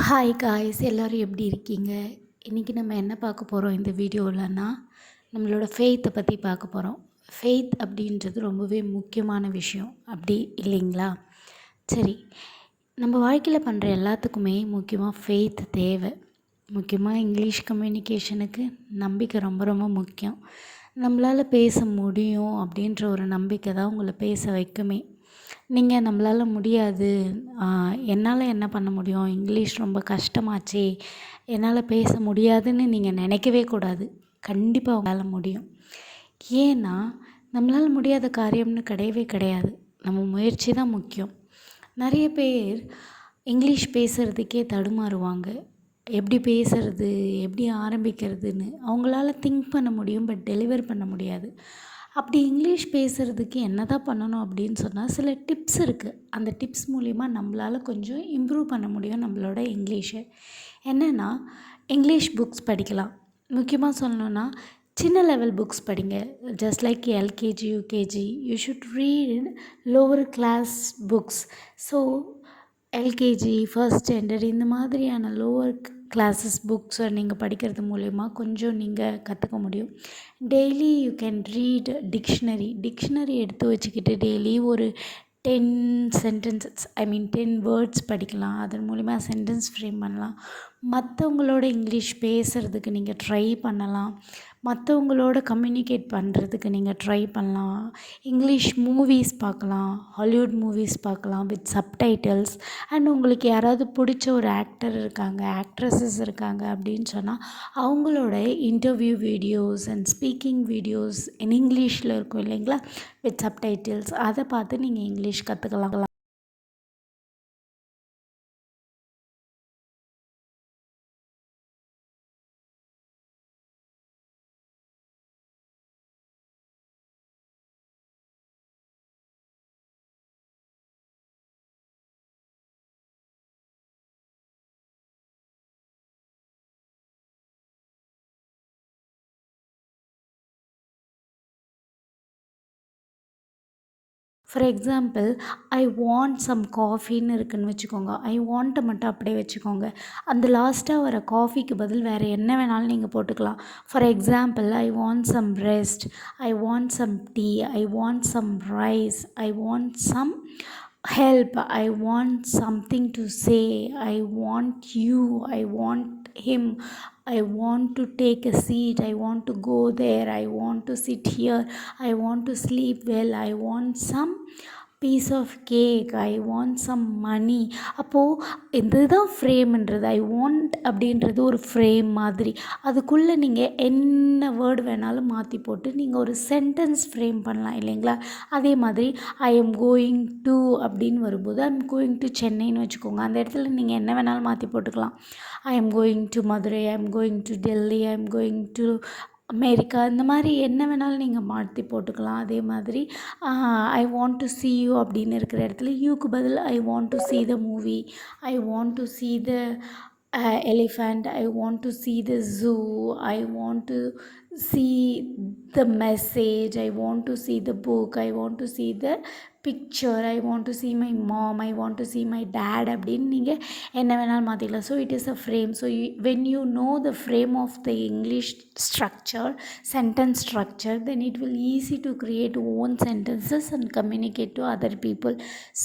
Hi guys, எல்லோரும் எப்படி இருக்கீங்க? இன்றைக்கி நம்ம என்ன பார்க்க போகிறோம் இந்த வீடியோவில்னா, நம்மளோட ஃபெய்த்தை பற்றி பார்க்க போகிறோம். ஃபெய்த் அப்படின்றது ரொம்பவே முக்கியமான விஷயம், அப்படி இல்லைங்களா? சரி, நம்ம வாழ்க்கையில் பண்ணுற எல்லாத்துக்குமே முக்கியமாக ஃபெய்த் தேவை. முக்கியமாக இங்கிலீஷ் கம்யூனிகேஷனுக்கு நம்பிக்கை ரொம்ப ரொம்ப முக்கியம். நம்மளால் பேச முடியும் அப்படின்ற ஒரு நம்பிக்கை தான் உங்களை பேச வைக்குமே. நீங்கள் நம்மளால் முடியாது, என்னால் என்ன பண்ண முடியும், இங்கிலீஷ் ரொம்ப கஷ்டமாச்சே, என்னால் பேச முடியாதுன்னு நீங்கள் நினைக்கவே கூடாது. கண்டிப்பாக உங்களால் முடியும். ஏன்னா நம்மளால் முடியாத காரியம்னு கிடையவே கிடையாது. நம்ம முயற்சி தான் முக்கியம். நிறைய பேர் இங்கிலீஷ் பேசுகிறதுக்கே தடுமாறுவாங்க. எப்படி பேசுகிறது, எப்படி ஆரம்பிக்கிறதுன்னு அவங்களால திங்க் பண்ண முடியும், பட் டெலிவர் பண்ண முடியாது. அப்படி இங்கிலீஷ் பேசுகிறதுக்கு என்ன தான் பண்ணணும் அப்படின்னு சொன்னால், சில டிப்ஸ் இருக்குது. அந்த டிப்ஸ் மூலிமா நம்மளால் கொஞ்சம் இம்ப்ரூவ் பண்ண முடியும் நம்மளோட இங்கிலீஷை. என்னென்னா, இங்கிலீஷ் புக்ஸ் படிக்கலாம். முக்கியமாக சொல்லணுன்னா, சின்ன லெவல் புக்ஸ் படிங்க. Just like LKG, UKG, you should read lower class books. So LKG, first standard இந்த மாதிரியான லோவர் கிளாஸஸ் புக்ஸை நீங்கள் படிக்கிறது மூலயமா கொஞ்சம் நீங்கள் கற்றுக்க முடியும். Daily you can read dictionary எடுத்து வச்சுக்கிட்டு டெய்லி ஒரு 10 சென்டென்சஸ் 10 வேர்ட்ஸ் படிக்கலாம். அதன் மூலிமா சென்டென்ஸ் ஃப்ரேம் பண்ணலாம். மற்றவங்களோட இங்கிலீஷ் பேசுகிறதுக்கு நீங்கள் ட்ரை பண்ணலாம். மற்றவங்களோட கம்யூனிகேட் பண்ணுறதுக்கு நீங்கள் ட்ரை பண்ணலாம். இங்கிலீஷ் மூவிஸ் பார்க்கலாம், ஹாலிவுட் மூவிஸ் பார்க்கலாம் வித் சப்டைட்டில்ஸ். அண்ட் உங்களுக்கு யாராவது பிடிச்ச ஒரு ஆக்டர் இருக்காங்க, ஆக்ட்ரஸஸ் இருக்காங்க அப்படின்னு சொன்னால் அவங்களோட interview videos and speaking videos இங்கிலீஷில் இருக்கும் இல்லைங்களா, வித் சப்டைட்டில்ஸ். அதை பார்த்து நீங்கள் இங்கிலீஷ் கற்றுக்கலாம். For example, I want some காஃபின்னு இருக்குதுன்னு வச்சுக்கோங்க. ஐ வாண்ட்டை மட்டும் அப்படியே வச்சுக்கோங்க. அந்த லாஸ்ட்டாக வர காஃபிக்கு பதில் வேறு என்ன வேணாலும் நீங்கள் போட்டுக்கலாம். For example, I want some rest, I want some tea, I want some rice, I want some help, I want something to say, I want you, I want him, I want to take a seat, I want to go there, I want to sit here, I want to sleep well, I want some piece of cake, I want some money. அப்போது இதுதான் ஃப்ரேம்ன்றது. I want அப்படின்றது ஒரு frame மாதிரி. அதுக்குள்ளே நீங்கள் என்ன word வேணாலும் மாற்றி போட்டு நீங்கள் ஒரு சென்டென்ஸ் ஃப்ரேம் பண்ணலாம் இல்லைங்களா? அதே மாதிரி ஐ எம் கோயிங் டு அப்படின்னு வரும்போது ஐ எம் கோயிங் டு சென்னைன்னு வச்சுக்கோங்க. அந்த இடத்துல நீங்கள் என்ன வேணாலும் மாற்றி போட்டுக்கலாம். I am going to Madurai, I am going to Delhi, I am going to America. இந்த மாதிரி என்ன வேணாலும் நீங்கள் மாற்றி போட்டுக்கலாம். அதே மாதிரி I want to see you அப்படின்னு இருக்கிற இடத்துல யூக்கு பதில் I want to see the movie, I want to see the elephant, I want to see the zoo, I want to see the message, I want to see the book, I want to see the picture, I want to see my mom, I want to see my dad அப்படின்னு நீங்கள் என்ன வேணாலும் மாற்றிக்கலாம். So it is a frame. So when you know the frame of the English structure, sentence structure, then it will easy to create own sentences and communicate to other people.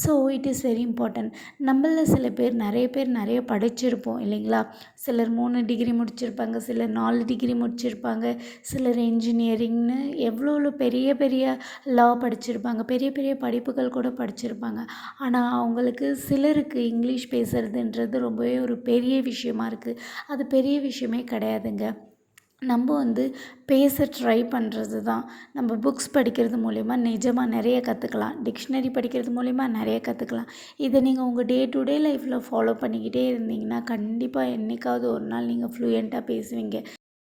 So it is very important. நம்மள சில பேர் நிறைய படிச்சிருப்போம் இல்லைங்களா? சிலர் 3 degree முடிச்சிருப்பாங்க, சிலர் 4 degree முடிச்சிருப்பாங்க, சிலர் இன்ஜினியரிங்னு எவ்வளோ பெரிய லா படிச்சிருப்பாங்க, பெரிய படிப்புகள் கூட படிச்சிருப்பாங்க. ஆனால் அவங்களுக்கு சிலருக்கு இங்கிலீஷ் பேசுகிறதுன்றது ரொம்பவே ஒரு பெரிய விஷயமா இருக்குது. அது பெரிய விஷயமே கிடையாதுங்க. நம்ம பேச ட்ரை பண்ணுறது தான். நம்ம புக்ஸ் படிக்கிறது மூலிமா நிஜமாக நிறைய கற்றுக்கலாம். டிக்ஷனரி படிக்கிறது மூலிமா நிறைய கற்றுக்கலாம். இதை நீங்கள் உங்கள் டே டு டே லைஃப்பில் ஃபாலோ பண்ணிக்கிட்டே இருந்தீங்கன்னா கண்டிப்பாக என்றைக்காவது ஒரு நாள் நீங்கள் ஃப்ளூயண்ட்டாக பேசுவீங்க.